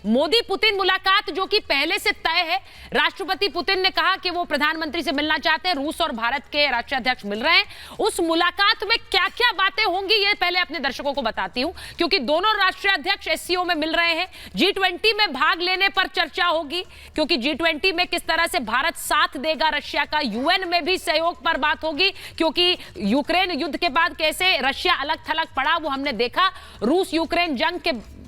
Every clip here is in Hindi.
मोदी पुतिन मुलाकात जो कि पहले से तय है। राष्ट्रपति पुतिन ने कहा कि वो प्रधानमंत्री से मिलना चाहते हैं, रूस और भारत के राष्ट्राध्यक्ष मिल रहे हैं। उस मुलाकात में क्या क्या बातें होंगी ये पहले अपने दर्शकों को बताती हूं, क्योंकि दोनों राष्ट्राध्यक्ष एससीओ में मिल रहे हैं। G20 में भाग लेने पर चर्चा होगी, क्योंकि G20 में किस तरह से भारत साथ देगा रशिया का। यूएन में भी सहयोग पर बात होगी, क्योंकि यूक्रेन युद्ध के बाद कैसे रशिया अलग थलग पड़ा वो हमने देखा। रूस यूक्रेन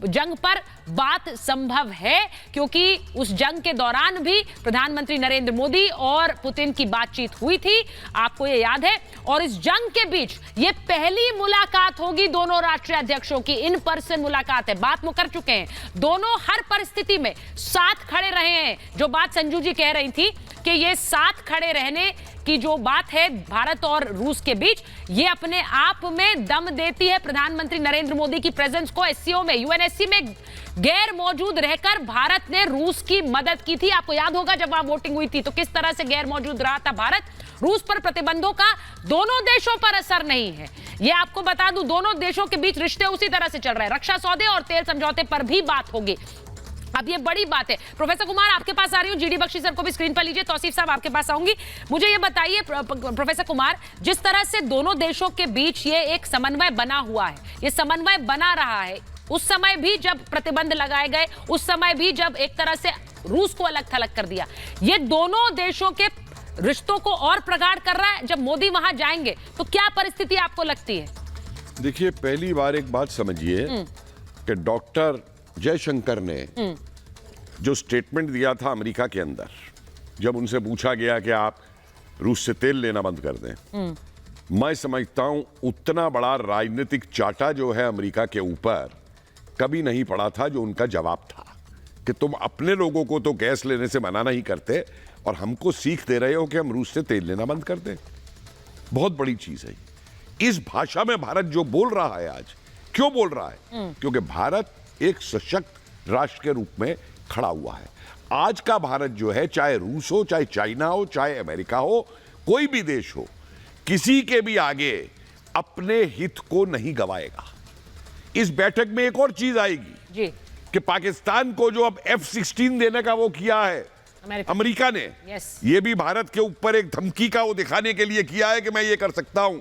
जंग पर बात संभव है, क्योंकि उस जंग के दौरान भी प्रधानमंत्री नरेंद्र मोदी और पुतिन की बातचीत हुई थी, आपको ये याद है। और इस जंग के बीच ये पहली मुलाकात होगी दोनों राष्ट्राध्यक्षों की, इन पर्सन मुलाकात है। बात मुकर चुके हैं, दोनों हर परिस्थिति में साथ खड़े रहे हैं। जो बात संजू जी कह रही थी कि ये साथ खड़े रहने की जो बात है भारत और रूस के बीच, ये अपने आप में दम देती है प्रधानमंत्री नरेंद्र मोदी की प्रेजेंस को। एससीओ में, यूएनएससी में गैर मौजूद रहकर भारत ने रूस की मदद की थी। आपको याद होगा जब वहां वोटिंग हुई थी तो किस तरह से गैर मौजूद रहा था भारत। रूस पर प्रतिबंधों का दोनों देशों पर असर नहीं है, ये आपको बता दूं। दोनों देशों के बीच रिश्ते उसी तरह से चल रहे हैं। रक्षा सौदे और तेल समझौते पर भी बात होगी। अब ये बड़ी बात है। प्रोफेसर कुमार आपके पास आ रही हूं, जीडी बख्शी सर को भी स्क्रीन पर लीजिए, तौसीफ साहब आपके पास आऊंगी। मुझे ये बताइए प्रोफेसर कुमार, जिस तरह से दोनों देशों के बीच ये एक समन्वय बना हुआ है, ये समन्वय बना रहा है, उस समय भी जब प्रतिबंध लगाए गए, उस समय भी जब एक तरह से रूस को अलग थलग कर दिया, ये दोनों देशों के रिश्तों को और प्रगाढ़ कर रहा है। जब मोदी वहां जाएंगे तो क्या परिस्थिति आपको लगती है? देखिए, पहली बार एक बात समझिए कि डॉक्टर जयशंकर ने जो स्टेटमेंट दिया था अमेरिका के अंदर, जब उनसे पूछा गया कि आप रूस से तेल लेना बंद कर दें, मैं समझता हूं उतना बड़ा राजनीतिक चाटा जो है अमेरिका के ऊपर कभी नहीं पड़ा था जो उनका जवाब था कि तुम अपने लोगों को तो गैस लेने से मना नहीं करते और हमको सीख दे रहे हो कि हम रूस से तेल लेना बंद कर दें। बहुत बड़ी चीज है। इस भाषा में भारत जो बोल रहा है आज, क्यों बोल रहा है? क्योंकि भारत एक सशक्त राष्ट्र के रूप में खड़ा हुआ है। आज का भारत जो है, चाहे रूस हो, चाहे चाइना हो, चाहे अमेरिका हो, कोई भी देश हो, किसी के भी आगे अपने हित को नहीं गवाएगा। इस बैठक में एक और चीज आएगी जी, कि पाकिस्तान को जो अब F-16 देने का वो किया है अमेरिका ने, ये भी भारत के ऊपर एक धमकी का वो दिखाने के लिए किया है कि मैं ये कर सकता हूं।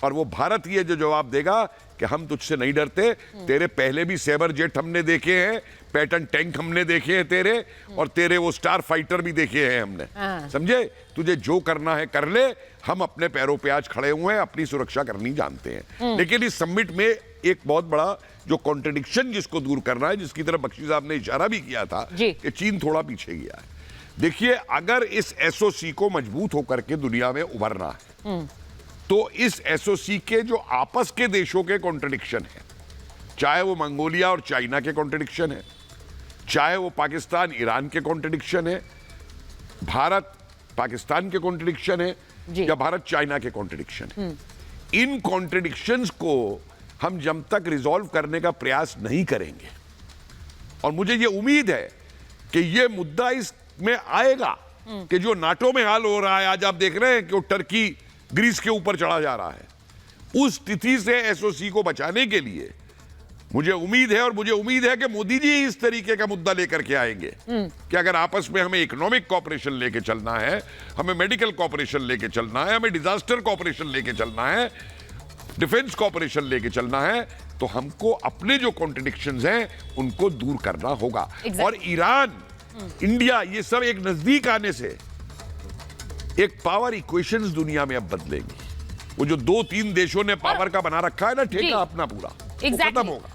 और वो भारत ये जो जवाब देगा कि हम तुझसे नहीं डरते, तेरे पहले भी सेबर जेट हमने देखे हैं, पैटर्न टैंक हमने देखे हैं तेरे, और तेरे वो स्टार फाइटर भी देखे हैं हमने, समझे? तुझे जो करना है कर ले, हम अपने पैरों पे आज खड़े हुए हैं, अपनी सुरक्षा करनी जानते हैं। लेकिन इस समिट में एक बहुत बड़ा जो कॉन्ट्रडिक्शन जिसको दूर करना है, जिसकी तरफ बख्शी साहब ने इशारा भी किया था कि चीन थोड़ा पीछे गया है। देखिए, अगर इस एसओसी को मजबूत होकर के दुनिया में उभरना है तो इस एसओसी के जो आपस के देशों के कॉन्ट्रडिक्शन है, चाहे वो मंगोलिया और चाइना के कॉन्ट्रडिक्शन है, चाहे वो पाकिस्तान ईरान के कॉन्ट्रडिक्शन है, भारत पाकिस्तान के कॉन्ट्रडिक्शन है, या भारत चाइना के कॉन्ट्रडिक्शन है, इन कॉन्ट्रडिक्शंस को हम जब तक रिजॉल्व करने का प्रयास नहीं करेंगे, और मुझे ये उम्मीद है कि ये मुद्दा इसमें आएगा कि जो नाटो में हाल हो रहा है, आज आप देख रहे हैं कि वो टर्की ग्रीस के ऊपर चढ़ा जा रहा है, उस स्थिति से एसओसी को बचाने के लिए मुझे उम्मीद है, और मुझे उम्मीद है कि मोदी जी इस तरीके का मुद्दा लेकर के आएंगे कि अगर आपस में हमें इकोनॉमिक कॉपरेशन लेके चलना है, हमें मेडिकल कॉपरेशन लेके चलना है, हमें डिजास्टर कॉपरेशन लेके चलना है, डिफेंस कॉपरेशन लेके चलना है, तो हमको अपने जो कॉन्ट्रडिक्शंस हैं उनको दूर करना होगा। और ईरान, इंडिया, ये सब एक नजदीक आने से एक पावर इक्वेशंस दुनिया में अब बदलेंगी। वो जो 2-3 देशों ने पावर का बना रखा है ना ठेका अपना पूरा, वो खत्म होगा।